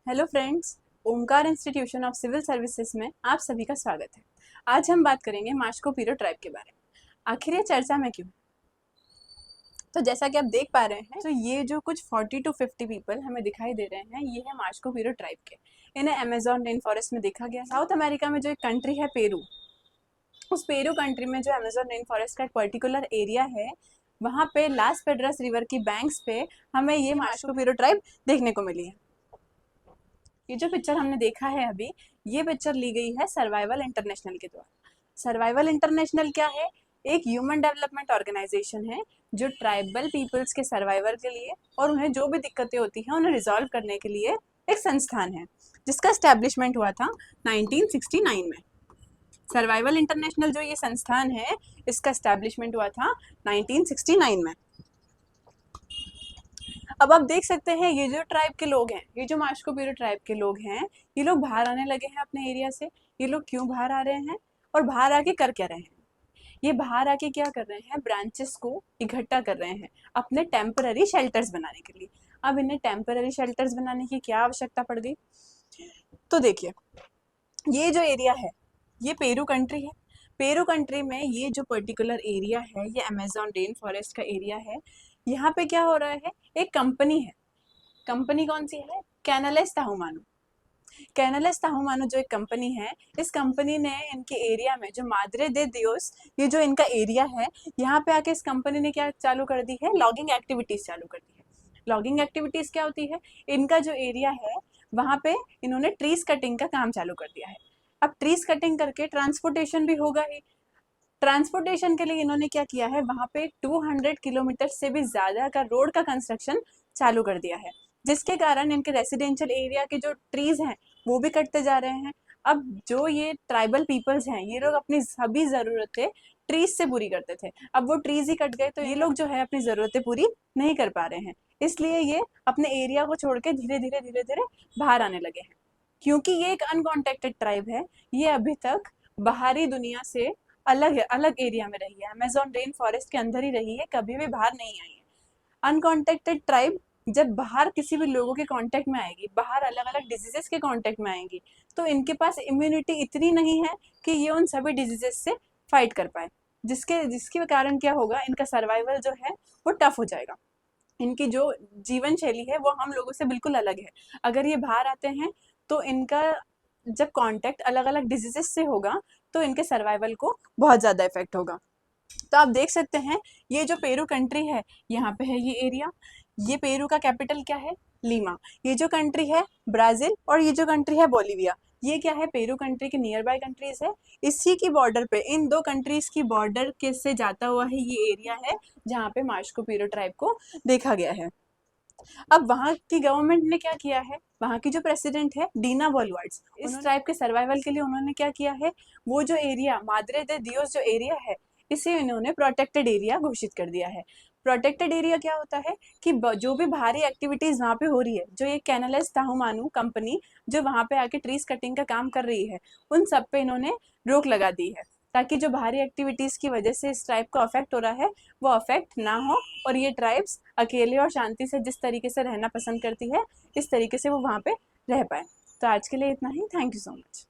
Hello friends, Omkar institution of civil services में आप सभी का स्वागत है। आज हम बात करेंगे माश्को पिरो ट्राइब के बारे में। आखिर ये चर्चा में क्यों? तो जैसा कि आप देख पा रहे हैं, तो ये जो कुछ 40 to 50 पीपल हमें दिखाई दे रहे हैं, ये है माश्को पिरो ट्राइब के। इन्हें अमेजोन रेन फॉरेस्ट में देखा गया। साउथ अमेरिका में जो एक कंट्री है पेरू, उस पेरू कंट्री में जो अमेजोन रेन फॉरेस्ट का एक पर्टिकुलर एरिया है, वहाँ पे लास पेड्रास रिवर की बैंक्स पे हमें ये माश्को पिरो ट्राइब देखने को मिली है। ये जो पिक्चर हमने देखा है अभी, ये पिक्चर ली गई है सर्वाइवल इंटरनेशनल के द्वारा। सर्वाइवल इंटरनेशनल क्या है? एक ह्यूमन डेवलपमेंट ऑर्गेनाइजेशन है जो ट्राइबल पीपल्स के सर्वाइवल के लिए और उन्हें जो भी दिक्कतें होती हैं उन्हें रिजॉल्व करने के लिए एक संस्थान है, जिसका एस्टेब्लिशमेंट हुआ था 1969 में। सर्वाइवल इंटरनेशनल जो ये संस्थान है, इसका एस्टेब्लिशमेंट हुआ था 1969 में। अब आप देख सकते हैं, ये जो ट्राइब के लोग हैं, ये जो माश्को पिरो ट्राइब के लोग हैं, ये लोग बाहर आने लगे हैं अपने एरिया से। ये लोग क्यों बाहर आ रहे हैं और बाहर आके कर क्या रहे हैं? ये बाहर आके क्या कर रहे हैं? ब्रांचेस को इकट्ठा कर रहे हैं अपने टेम्पररी शेल्टर्स बनाने के लिए। अब इन्हें टेम्पररी शेल्टर्स बनाने की क्या आवश्यकता पड़ गई? तो देखिए, ये जो एरिया है, ये पेरू कंट्री है। पेरू कंट्री में ये जो पर्टिकुलर एरिया है, ये अमेजोन रेन फॉरेस्ट का एरिया है। यहाँ पे क्या हो रहा है? एक कंपनी है। कंपनी कौन सी है? कैनालेस ताहुमानू। कैनालेस ताहुमानू जो एक कंपनी है, इस कंपनी ने इनके एरिया में जो माद्रे दे दियोस, ये जो इनका एरिया है, यहाँ पे आके इस कंपनी ने क्या चालू कर दी है? लॉगिंग एक्टिविटीज चालू कर दी है। लॉगिंग एक्टिविटीज क्या होती है? इनका जो एरिया है, वहाँ पे इन्होंने ट्रीज कटिंग का काम चालू कर दिया है। अब ट्रीज कटिंग करके ट्रांसपोर्टेशन भी होगा ही। ट्रांसपोर्टेशन के लिए इन्होंने क्या किया है? वहाँ पे 200 किलोमीटर से भी ज्यादा का रोड का कंस्ट्रक्शन चालू कर दिया है, जिसके कारण इनके रेसिडेंशियल एरिया के जो ट्रीज हैं, वो भी कटते जा रहे हैं। अब जो ये ट्राइबल पीपल्स हैं, ये लोग अपनी सभी जरूरतें ट्रीज से पूरी करते थे। अब वो ट्रीज ही कट गए, तो ये लोग जो है अपनी जरूरतें पूरी नहीं कर पा रहे हैं। इसलिए ये अपने एरिया को छोड़ के धीरे धीरे बाहर आने लगे हैं। क्योंकि ये एक अनकॉन्टेक्टेड ट्राइब है, ये अभी तक बाहरी दुनिया से अलग है, अलग एरिया में रही है, अमेजोन रेन फॉरेस्ट के अंदर ही रही है, कभी भी बाहर नहीं आई है। अनकॉन्टेक्टेड ट्राइब जब बाहर किसी भी लोगों के कांटेक्ट में आएगी, बाहर अलग अलग डिजीजेस के कांटेक्ट में आएंगी, तो इनके पास इम्यूनिटी इतनी नहीं है कि ये उन सभी डिजीजेस से फाइट कर पाए, जिसके कारण क्या होगा? इनका सर्वाइवल जो है वो टफ हो जाएगा। इनकी जो जीवन शैली है वो हम लोगों से बिल्कुल अलग है। अगर ये बाहर आते हैं तो इनका जब कांटेक्ट अलग अलग डिजीजेस से होगा, तो इनके सर्वाइवल को बहुत ज़्यादा इफेक्ट होगा। तो आप देख सकते हैं, ये जो पेरू कंट्री है, यहाँ पे है ये एरिया। ये पेरू का कैपिटल क्या है? लीमा। ये जो कंट्री है ब्राजील, और ये जो कंट्री है बोलीविया। ये क्या है? पेरू कंट्री के नियर बाय कंट्रीज है। इसी की बॉर्डर पे, इन दो कंट्रीज की बॉर्डर के से जाता हुआ है ये एरिया है, जहाँ पे माश्को पिरो ट्राइब को देखा गया है। अब वहाँ की गवर्नमेंट ने क्या किया है? वहाँ की जो प्रेसिडेंट है डीना बॉलवर्ड्स, इस ट्राइब के सर्वाइवल के लिए उन्होंने क्या किया है? वो जो एरिया माद्रे दे दियोस जो एरिया है, इसे इन्होंने प्रोटेक्टेड एरिया घोषित कर दिया है। प्रोटेक्टेड एरिया क्या होता है कि जो भी भारी एक्टिविटीज वहाँ पे हो रही है, जो ये कैनालेस ताहुमानू कंपनी जो वहाँ पे आके ट्रीज कटिंग का काम कर रही है, उन सब पे इन्होंने रोक लगा दी है, ताकि जो बाहरी एक्टिविटीज की वजह से इस ट्राइब को अफेक्ट हो रहा है, वो अफेक्ट ना हो, और ये ट्राइब्स अकेले और शांति से जिस तरीके से रहना पसंद करती है, इस तरीके से वो वहाँ पे रह पाए। तो आज के लिए इतना ही। Thank you so much.